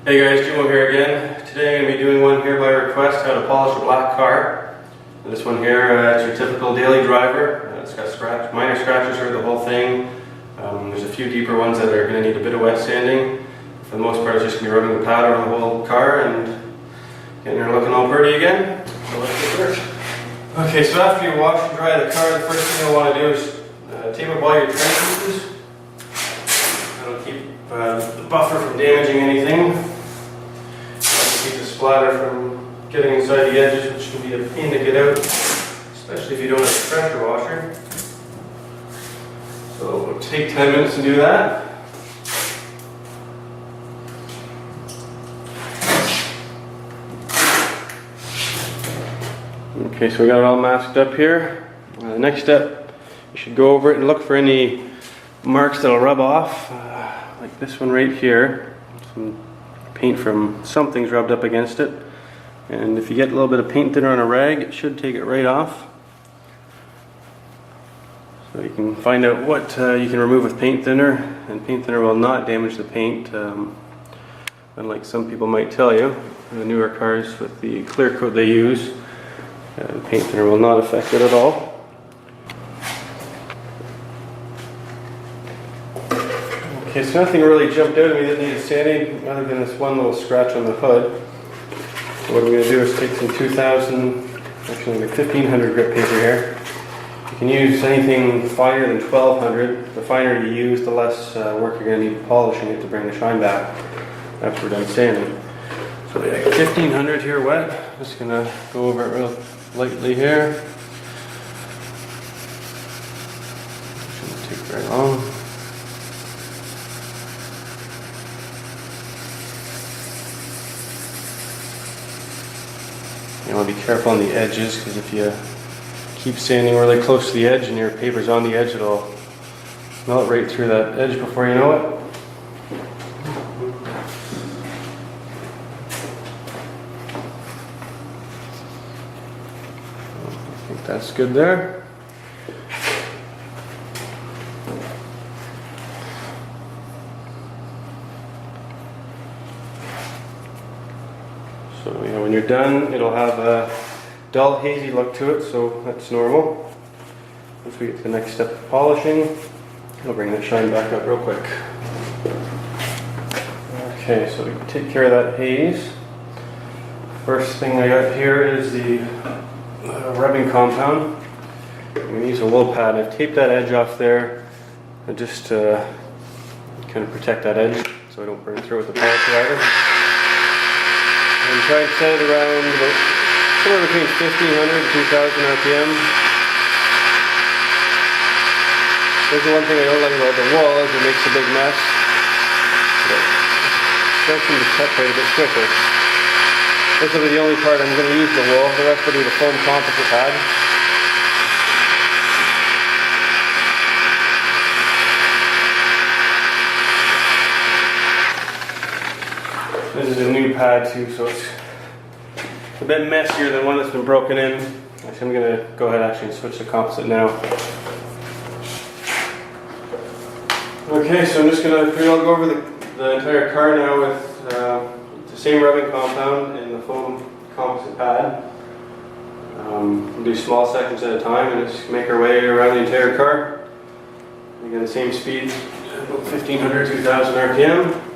Hey guys, Jimo here again. Today I'm going to be doing one here by request, how to polish a black car. This one here, it's your typical daily driver. It's got minor scratches through the whole thing. There's a few deeper ones that are going to need a bit of wet sanding. For the most part, it's just going to be rubbing the powder on the whole car and getting her looking all pretty again. So let's get started. Okay, so after you wash and dry the car, the first thing you'll want to do is tape up all your trim pieces. That'll keep the buffer from damaging anything. Keep the splatter from getting inside the edges, which can be a pain to get out, especially if you don't have a pressure washer. So it'll take 10 minutes to do that. Okay, so we got it all masked up here. The next step, you should go over it and look for any marks that'll rub off, like this one right here. Some paint from something's rubbed up against it. And if you get a little bit of paint thinner on a rag, it should take it right off. So you can find out what you can remove with paint thinner, and paint thinner will not damage the paint, unlike some people might tell you. The newer cars with the clear coat they use, paint thinner will not affect it at all. Okay, so nothing really jumped out at me that needed sanding other than this one little scratch on the hood. So what I'm going to do is take some 1500 grit paper here. You can use anything finer than 1200. The finer you use, the less work you're going to need polishing it to bring the shine back after we're done sanding. So we got 1500 here wet. Just going to go over it real lightly here. Shouldn't take very long. You want to be careful on the edges, because if you keep sanding really close to the edge and your paper's on the edge, it'll melt right through that edge before you know it. I think that's good there. So when you're done, it'll have a dull, hazy look to it, so that's normal. Once we get to the next step of polishing, it'll bring that shine back up real quick. Okay, so we take care of that haze. First thing I got here is the rubbing compound. I'm going to use a wool pad. I've taped that edge off there just to kind of protect that edge so I don't burn through it with the polisher either. And try and set it around about somewhere between 1500 and 2000 RPM. There's the one thing I don't like about the wool is it makes a big mess. But it does seem to cut quite a bit quicker. This will be the only part I'm going to use the wool. The rest will be the foam composite pad. This is a new pad too, so it's a bit messier than one that's been broken in. Actually, I'm going to go ahead and switch to composite now. Okay, so I'm just going to go over the entire car now with the same rubbing compound and the foam composite pad. We'll do small sections at a time and just make our way around the entire car. Again, the same speed, about 1500, 2000 RPM.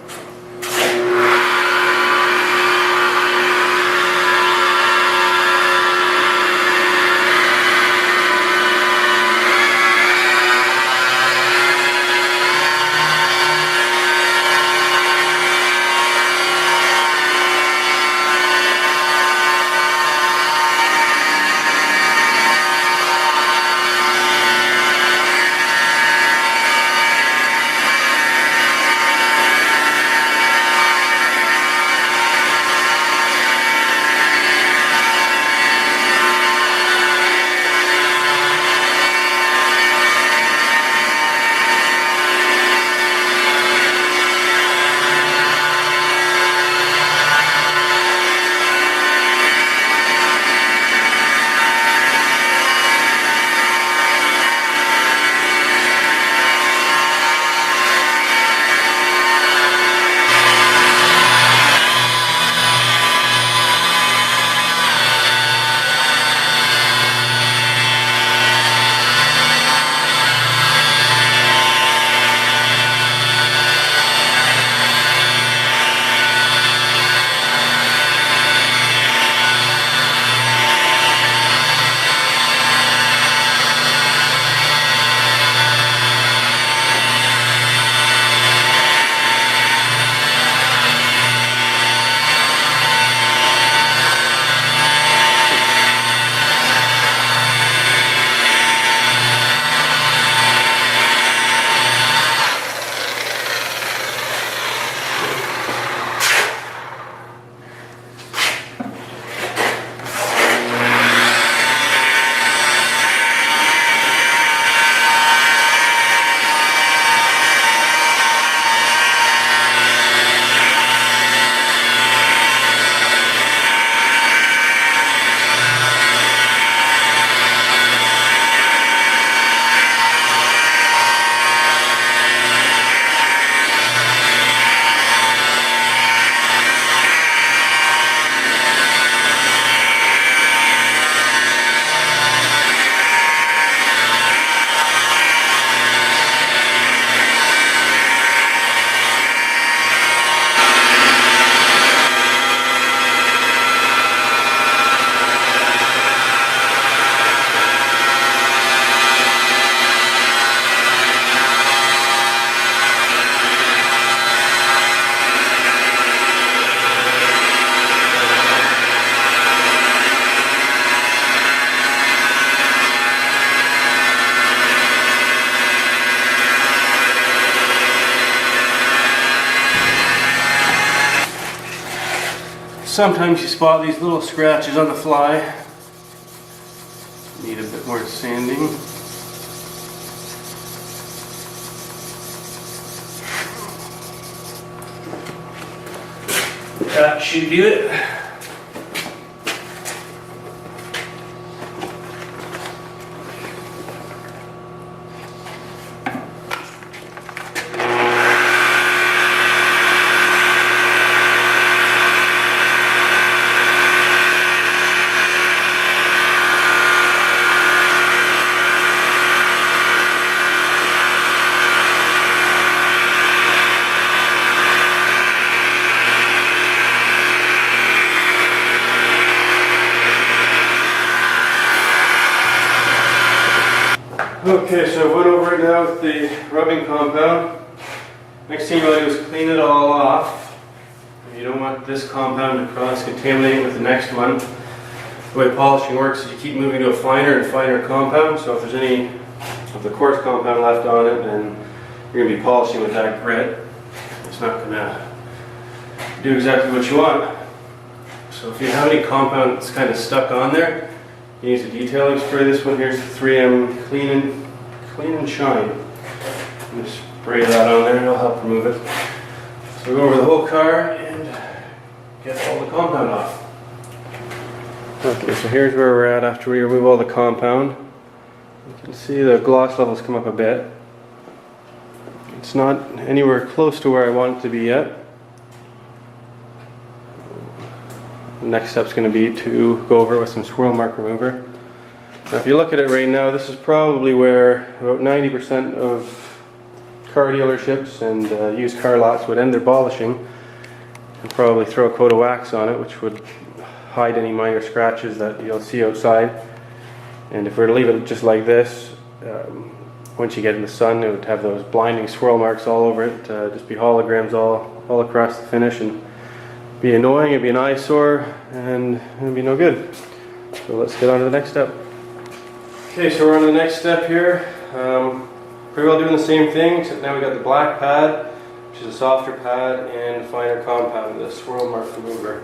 sometimes you spot these little scratches on the fly. Need a bit more sanding. That should do it. Okay, so I went over it now with the rubbing compound. Next thing you want to do is clean it all off. You don't want this compound to cross-contaminate with the next one. The way polishing works is you keep moving to a finer and finer compound, so if there's any of the coarse compound left on it, then you're going to be polishing with that grit. It's not going to do exactly what you want. So if you have any compound that's kind of stuck on there, you use a detailing spray. This one here is 3M Clean and Shine. Just spray that on there and it'll help remove it. So we go over the whole car and get all the compound off. Okay, so here's where we're at after we remove all the compound. You can see the gloss levels come up a bit. It's not anywhere close to where I want it to be yet. The next step's going to be to go over it with some swirl mark remover. Now if you look at it right now, this is probably where about 90% of car dealerships and used car lots would end their polishing and probably throw a coat of wax on it, which would hide any minor scratches that you'll see outside. And if we were to leave it just like this, once you get in the sun, it would have those blinding swirl marks all over it, just be holograms all across the finish, and be annoying, it'd be an eyesore, and it'd be no good. So let's get on to the next step. Okay, so we're on to the next step here. Pretty well doing the same thing, except now we got the black pad, which is a softer pad, and finer compound, the swirl mark remover.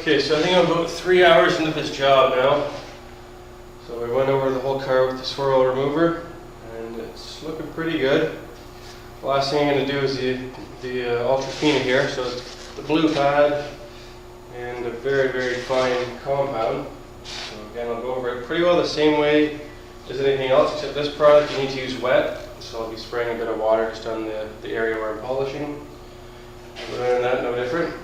Okay, so I think I'm about 3 hours into this job now. So I went over the whole car with the swirl remover, and it's looking pretty good. The last thing I'm going to do is the ultra fina here, so the blue pad and a very, very fine compound. So again, I'll go over it pretty well the same way as anything else, except this product you need to use wet. So I'll be spraying a bit of water just on the area where I'm polishing. But other than that, no different.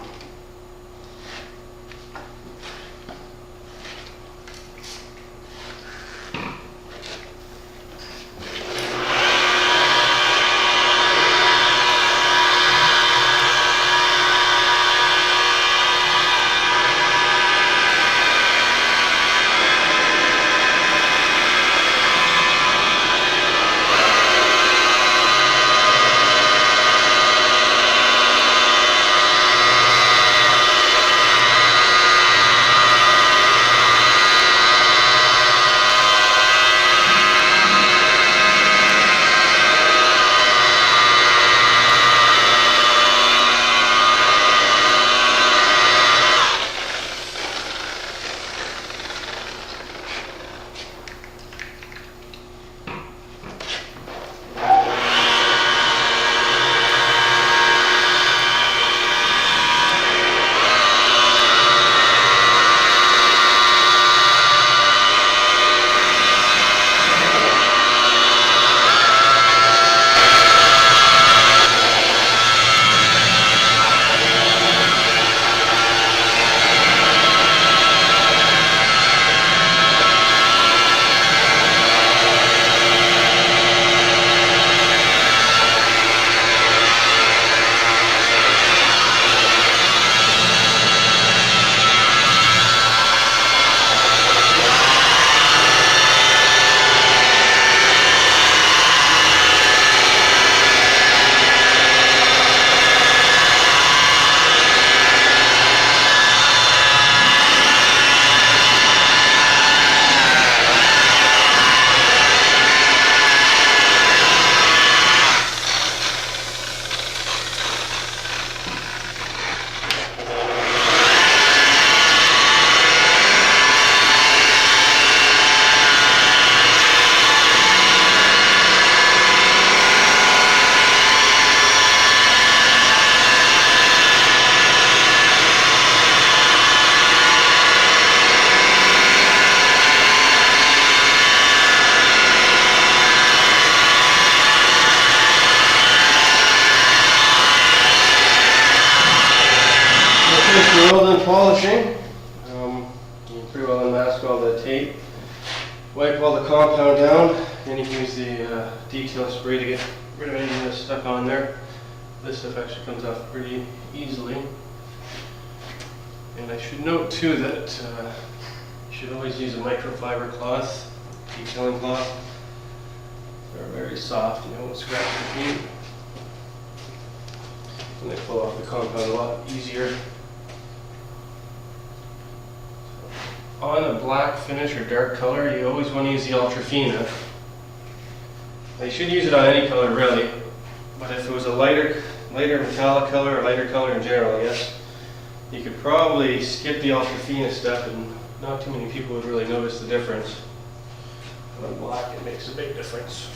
We're all done polishing. You can pretty well unmask all the tape, wipe all the compound down, and you can use the detail spray to get rid of anything that's stuck on there. This stuff actually comes off pretty easily. And I should note too that you should always use a microfiber cloth, detailing cloth. They're very soft and they won't scratch your feet. And they pull off the compound a lot easier. On a black finish or dark color, you always want to use the ultra fina. Now you should use it on any color really, but if it was a lighter metallic color or lighter color in general, I guess, you could probably skip the ultra fina step and not too many people would really notice the difference. But on black it makes a big difference.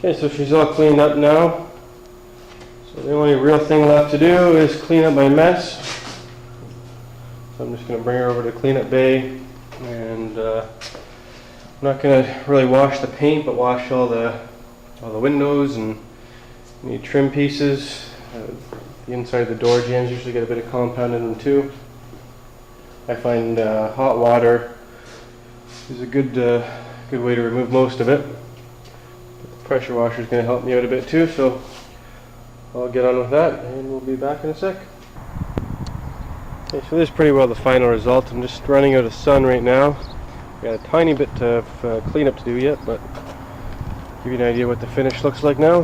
Okay, so she's all cleaned up now. So the only real thing left to do is clean up my mess. So I'm just going to bring her over to cleanup bay, and I'm not going to really wash the paint, but wash all the windows and any trim pieces. The inside of the door jambs usually get a bit of compound in them too. I find hot water is a good way to remove most of it. Pressure washer is going to help me out a bit too, so I'll get on with that and we'll be back in a sec. Okay, so this is pretty well the final result. I'm just running out of sun right now. Got a tiny bit of cleanup to do yet, but give you an idea what the finish looks like now.